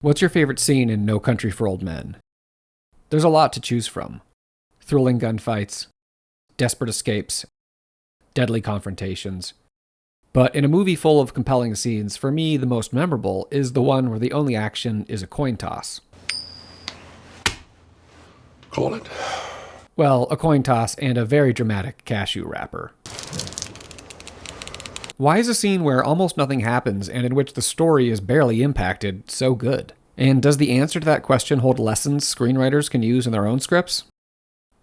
What's your favorite scene in No Country for Old Men? There's a lot to choose from. Thrilling gunfights, desperate escapes, deadly confrontations. But in a movie full of compelling scenes, for me, the most memorable is the one where the only action is a coin toss. Call it. Well, a coin toss and a very dramatic cashew wrapper. Why is a scene where almost nothing happens and in which the story is barely impacted so good? And does the answer to that question hold lessons screenwriters can use in their own scripts?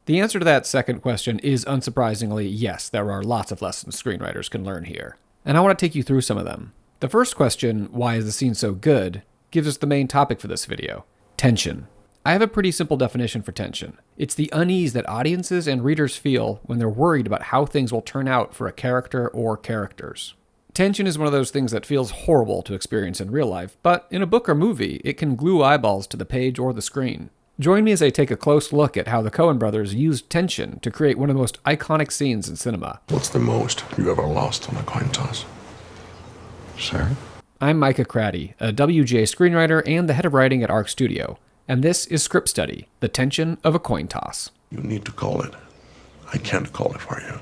The answer to that second question is unsurprisingly yes, there are lots of lessons screenwriters can learn here. And I want to take you through some of them. The first question, why is the scene so good, gives us the main topic for this video: tension. I have a pretty simple definition for tension. It's the unease that audiences and readers feel when they're worried about how things will turn out for a character or characters. Tension is one of those things that feels horrible to experience in real life, but in a book or movie, it can glue eyeballs to the page or the screen. Join me as I take a close look at how the Coen Brothers used tension to create one of the most iconic scenes in cinema. What's the most you ever lost on a coin toss? Sir? I'm Micah Cratty, a WGA Screenwriter and the head of writing at ARC Studio. And this is Script Study, the tension of a coin toss. You need to call it. I can't call it for you.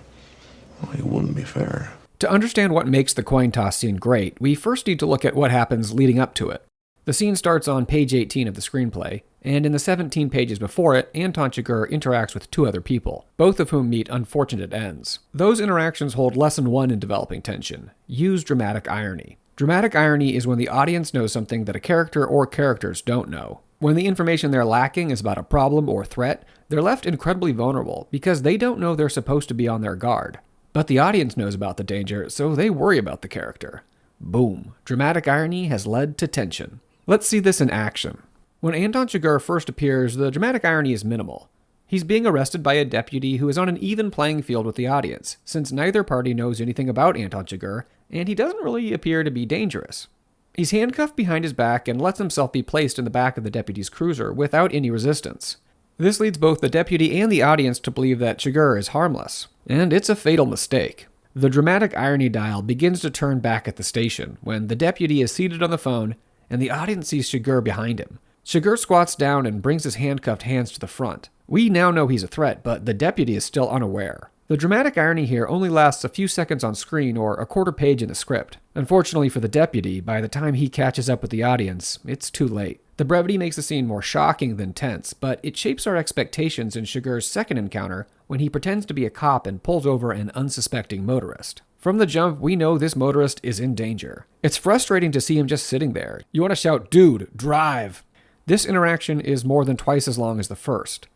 Well, it wouldn't be fair. To understand what makes the coin toss scene great, we first need to look at what happens leading up to it. The scene starts on page 18 of the screenplay, and in the 17 pages before it, Anton Chigurh interacts with two other people, both of whom meet unfortunate ends. Those interactions hold lesson 1 in developing tension: use dramatic irony. Dramatic irony is when the audience knows something that a character or characters don't know. When the information they're lacking is about a problem or threat, they're left incredibly vulnerable because they don't know they're supposed to be on their guard. But the audience knows about the danger, so they worry about the character. Boom. Dramatic irony has led to tension. Let's see this in action. When Anton Chigurh first appears, the dramatic irony is minimal. He's being arrested by a deputy who is on an even playing field with the audience, since neither party knows anything about Anton Chigurh, and he doesn't really appear to be dangerous. He's handcuffed behind his back and lets himself be placed in the back of the deputy's cruiser without any resistance. This leads both the deputy and the audience to believe that Chigurh is harmless, and it's a fatal mistake. The dramatic irony dial begins to turn back at the station when the deputy is seated on the phone and the audience sees Chigurh behind him. Chigurh squats down and brings his handcuffed hands to the front. We now know he's a threat, but the deputy is still unaware. The dramatic irony here only lasts a few seconds on screen or a quarter page in the script. Unfortunately for the deputy, by the time he catches up with the audience, it's too late. The brevity makes the scene more shocking than tense, but it shapes our expectations in Chigurh's second encounter when he pretends to be a cop and pulls over an unsuspecting motorist. From the jump, we know this motorist is in danger. It's frustrating to see him just sitting there. You want to shout, "Dude, drive!" This interaction is more than twice as long as the first,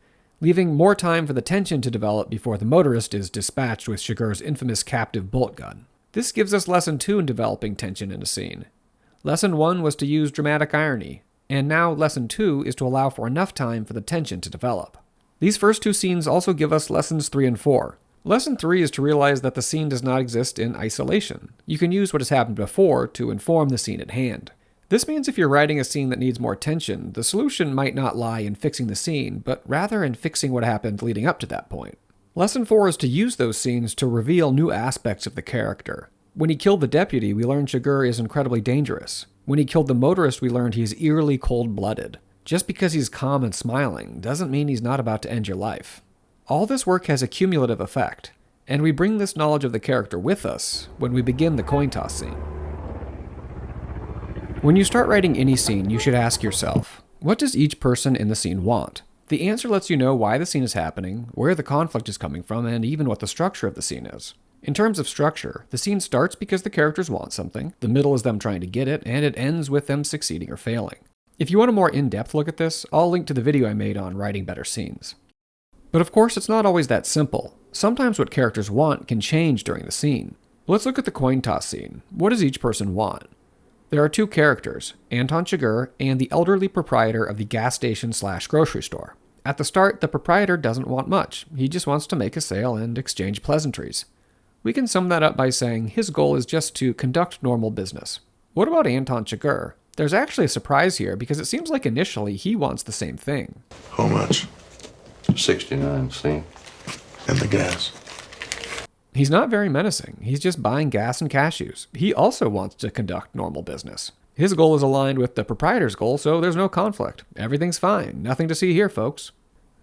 leaving more time for the tension to develop before the motorist is dispatched with Chigurh's infamous captive bolt gun. This gives us lesson 2 in developing tension in a scene. Lesson 1 was to use dramatic irony, and now lesson 2 is to allow for enough time for the tension to develop. These first two scenes also give us lessons 3 and 4. Lesson 3 is to realize that the scene does not exist in isolation. You can use what has happened before to inform the scene at hand. This means if you're writing a scene that needs more tension, the solution might not lie in fixing the scene, but rather in fixing what happened leading up to that point. Lesson 4 is to use those scenes to reveal new aspects of the character. When he killed the deputy, we learned Chigurh is incredibly dangerous. When he killed the motorist, we learned he's eerily cold-blooded. Just because he's calm and smiling doesn't mean he's not about to end your life. All this work has a cumulative effect, and we bring this knowledge of the character with us when we begin the coin toss scene. When you start writing any scene, you should ask yourself, what does each person in the scene want? The answer lets you know why the scene is happening, where the conflict is coming from, and even what the structure of the scene is. In terms of structure, the scene starts because the characters want something, the middle is them trying to get it, and it ends with them succeeding or failing. If you want a more in-depth look at this, I'll link to the video I made on writing better scenes. But of course, it's not always that simple. Sometimes what characters want can change during the scene. Let's look at the coin toss scene. What does each person want? There are two characters, Anton Chigurh and the elderly proprietor of the gas station/grocery store. At the start, the proprietor doesn't want much. He just wants to make a sale and exchange pleasantries. We can sum that up by saying his goal is just to conduct normal business. What about Anton Chigurh? There's actually a surprise here because it seems like initially he wants the same thing. How much? 69, see? And the gas? He's not very menacing. He's just buying gas and cashews. He also wants to conduct normal business. His goal is aligned with the proprietor's goal, so there's no conflict. Everything's fine. Nothing to see here, folks.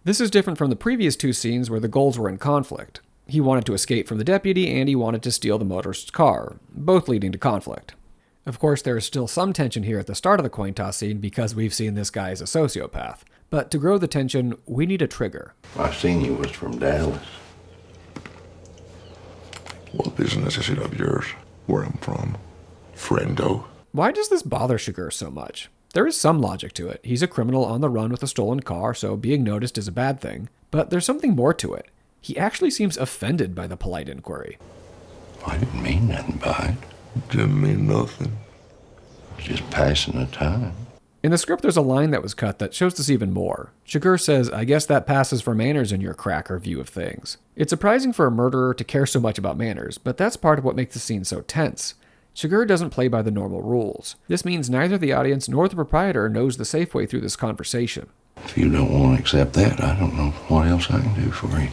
This is different from the previous two scenes where the goals were in conflict. He wanted to escape from the deputy, and he wanted to steal the motorist's car, both leading to conflict. Of course, there is still some tension here at the start of the coin toss scene because we've seen this guy as a sociopath. But to grow the tension, we need a trigger. I seen you was from Dallas. What business is it of yours? Where I'm from? Friendo? Why does this bother Chigurh so much? There is some logic to it. He's a criminal on the run with a stolen car, so being noticed is a bad thing. But there's something more to it. He actually seems offended by the polite inquiry. I didn't mean nothing by it. Didn't mean nothing. Just passing the time. In the script, there's a line that was cut that shows this even more. Chigurh says, "I guess that passes for manners in your cracker view of things." It's surprising for a murderer to care so much about manners, but that's part of what makes the scene so tense. Chigurh doesn't play by the normal rules. This means neither the audience nor the proprietor knows the safe way through this conversation. If you don't want to accept that, I don't know what else I can do for you.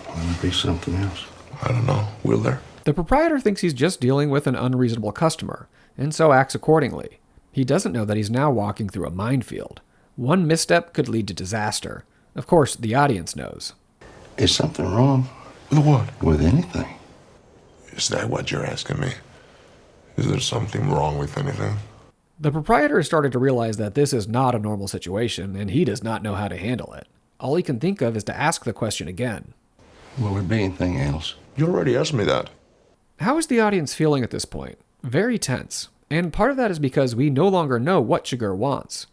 Will there be something else? I don't know. Will there? The proprietor thinks he's just dealing with an unreasonable customer, and so acts accordingly. He doesn't know that he's now walking through a minefield. One misstep could lead to disaster. Of course, the audience knows. Is something wrong? With what? With anything? Is that what you're asking me? Is there something wrong with anything? The proprietor is starting to realize that this is not a normal situation, and he does not know how to handle it. All he can think of is to ask the question again. Will there be anything else? You already asked me that. How is the audience feeling at this point? Very tense. And part of that is because we no longer know what Chigurh wants.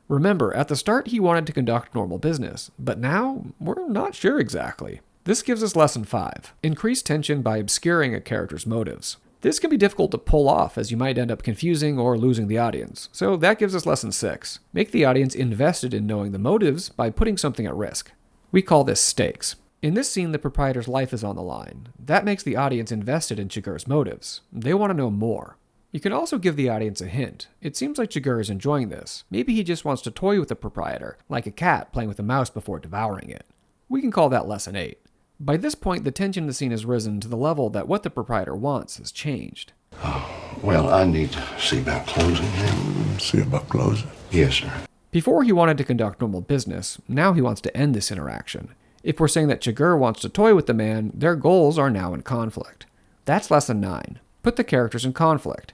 Remember, at the start he wanted to conduct normal business, but now we're not sure exactly. This gives us lesson 5. Increase tension by obscuring a character's motives. This can be difficult to pull off as you might end up confusing or losing the audience. So that gives us lesson 6. Make the audience invested in knowing the motives by putting something at risk. We call this stakes. In this scene, the proprietor's life is on the line. That makes the audience invested in Chigurh's motives. They want to know more. You can also give the audience a hint. It seems like Chigurh is enjoying this. Maybe he just wants to toy with the proprietor, like a cat playing with a mouse before devouring it. We can call that lesson 8. By this point, the tension in the scene has risen to the level that what the proprietor wants has changed. Oh, well, I need to see about closing now. See about closing? Yes, sir. Before he wanted to conduct normal business, now he wants to end this interaction. If we're saying that Chigurh wants to toy with the man, their goals are now in conflict. That's lesson 9. Put the characters in conflict.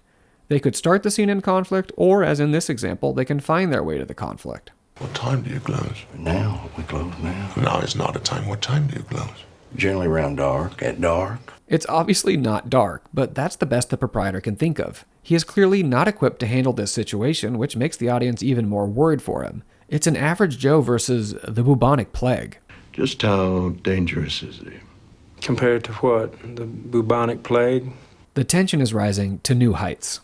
They could start the scene in conflict, or as in this example, they can find their way to the conflict. What time do you close? Now, we close now. Now is not a time. What time do you close? Generally around dark, at dark. It's obviously not dark, but that's the best the proprietor can think of. He is clearly not equipped to handle this situation, which makes the audience even more worried for him. It's an average Joe versus the bubonic plague. Just how dangerous is he? Compared to what? The bubonic plague? The tension is rising to new heights.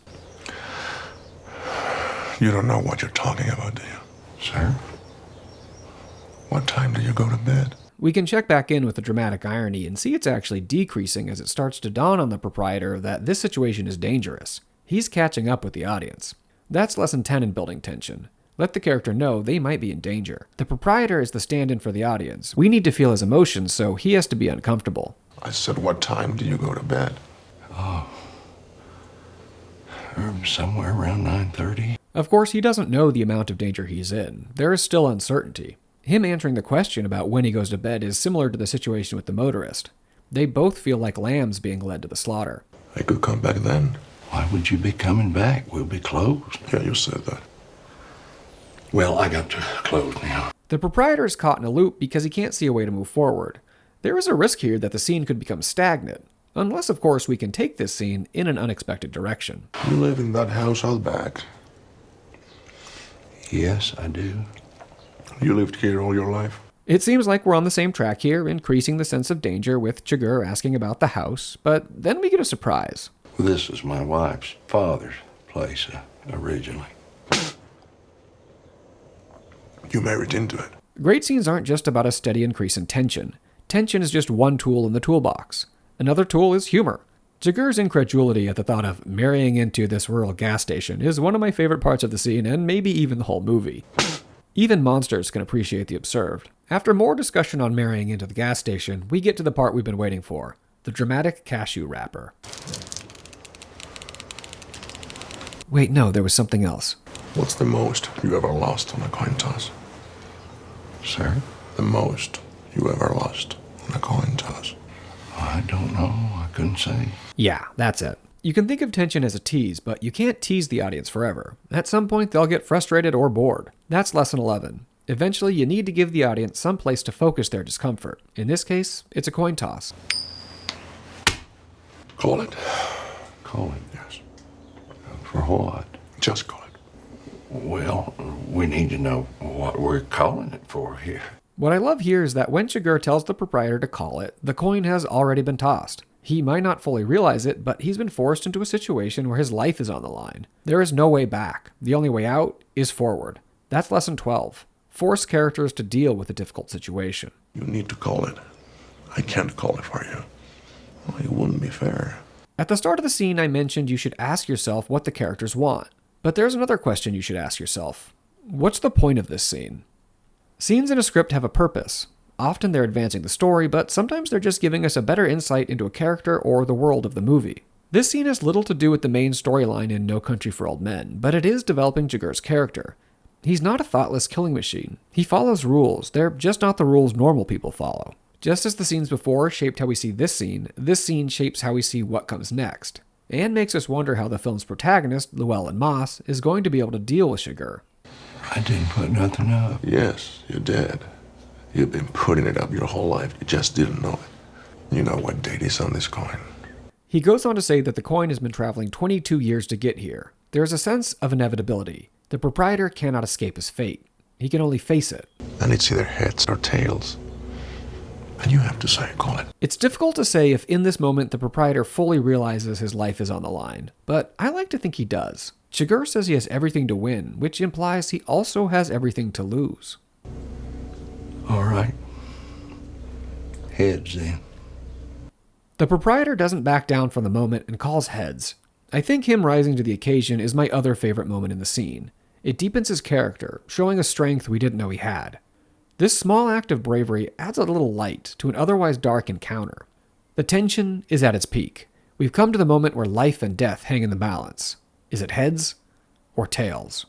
You don't know what you're talking about, do you? Sir? What time do you go to bed? We can check back in with the dramatic irony and see it's actually decreasing as it starts to dawn on the proprietor that this situation is dangerous. He's catching up with the audience. That's lesson 10 in building tension. Let the character know they might be in danger. The proprietor is the stand-in for the audience. We need to feel his emotions, so he has to be uncomfortable. I said, what time do you go to bed? Somewhere around 9:30. Of course, he doesn't know the amount of danger he's in. There is still uncertainty. Him answering the question about when he goes to bed is similar to the situation with the motorist. They both feel like lambs being led to the slaughter. I could come back then. Why would you be coming back? We'll be closed. Yeah, you said that. Well, I got to close now. The proprietor is caught in a loop because he can't see a way to move forward. There is a risk here that the scene could become stagnant, unless, of course, we can take this scene in an unexpected direction. You live in that house out back. Yes, I do. You lived here all your life? It seems like we're on the same track here, increasing the sense of danger with Chigurh asking about the house, but then we get a surprise. This is my wife's father's place originally. You married into it. Great scenes aren't just about a steady increase in tension. Tension is just one tool in the toolbox. Another tool is humor. Chigurh's incredulity at the thought of marrying into this rural gas station is one of my favorite parts of the scene, and maybe even the whole movie. Even monsters can appreciate the absurd. After more discussion on marrying into the gas station, we get to the part we've been waiting for, the dramatic cashew wrapper. Wait, no, there was something else. What's the most you ever lost on a coin toss? Sir? The most you ever lost on a coin toss? I don't know. I couldn't say. Yeah, that's it. You can think of tension as a tease, but you can't tease the audience forever. At some point, they'll get frustrated or bored. That's lesson 11. Eventually, you need to give the audience some place to focus their discomfort. In this case, it's a coin toss. Call it. Call it. Yes. For what? Just call it. Well, we need to know what we're calling it for here. What I love here is that when Chigurh tells the proprietor to call it, the coin has already been tossed. He might not fully realize it, but he's been forced into a situation where his life is on the line. There is no way back. The only way out is forward. That's lesson 12. Force characters to deal with a difficult situation. You need to call it. I can't call it for you. Well, it wouldn't be fair. At the start of the scene, I mentioned you should ask yourself what the characters want. But there's another question you should ask yourself. What's the point of this scene? Scenes in a script have a purpose. Often they're advancing the story, but sometimes they're just giving us a better insight into a character or the world of the movie. This scene has little to do with the main storyline in No Country for Old Men, but it is developing Chigurh's character. He's not a thoughtless killing machine. He follows rules. They're just not the rules normal people follow. Just as the scenes before shaped how we see this scene shapes how we see what comes next, and makes us wonder how the film's protagonist, Llewellyn Moss, is going to be able to deal with Chigurh. I didn't put nothing up. Yes, you did. You've been putting it up your whole life. You just didn't know it. You know what date is on this coin. He goes on to say that the coin has been traveling 22 years to get here. There is a sense of inevitability. The proprietor cannot escape his fate. He can only face it. And it's either heads or tails. And you have to say, call it. It's difficult to say if in this moment the proprietor fully realizes his life is on the line, but I like to think he does. Chigurh says he has everything to win, which implies he also has everything to lose. All right. Heads then. The proprietor doesn't back down from the moment and calls heads. I think him rising to the occasion is my other favorite moment in the scene. It deepens his character, showing a strength we didn't know he had. This small act of bravery adds a little light to an otherwise dark encounter. The tension is at its peak. We've come to the moment where life and death hang in the balance. Is it heads or tails?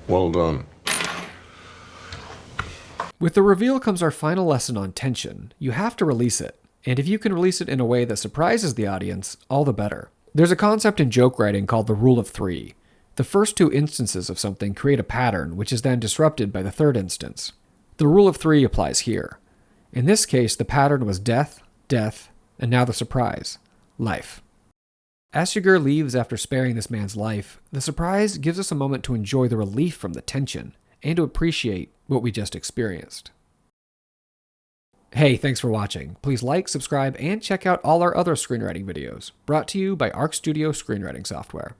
Well done. With the reveal comes our final lesson on tension. You have to release it. And if you can release it in a way that surprises the audience, all the better. There's a concept in joke writing called the rule of 3. The first 2 instances of something create a pattern, which is then disrupted by the third instance. The rule of 3 applies here. In this case, the pattern was death, death, and now the surprise, life. As Chigurh leaves after sparing this man's life, the surprise gives us a moment to enjoy the relief from the tension and to appreciate what we just experienced. Hey, thanks for watching. Please like, subscribe, and check out all our other screenwriting videos, brought to you by Arc Studio Screenwriting Software.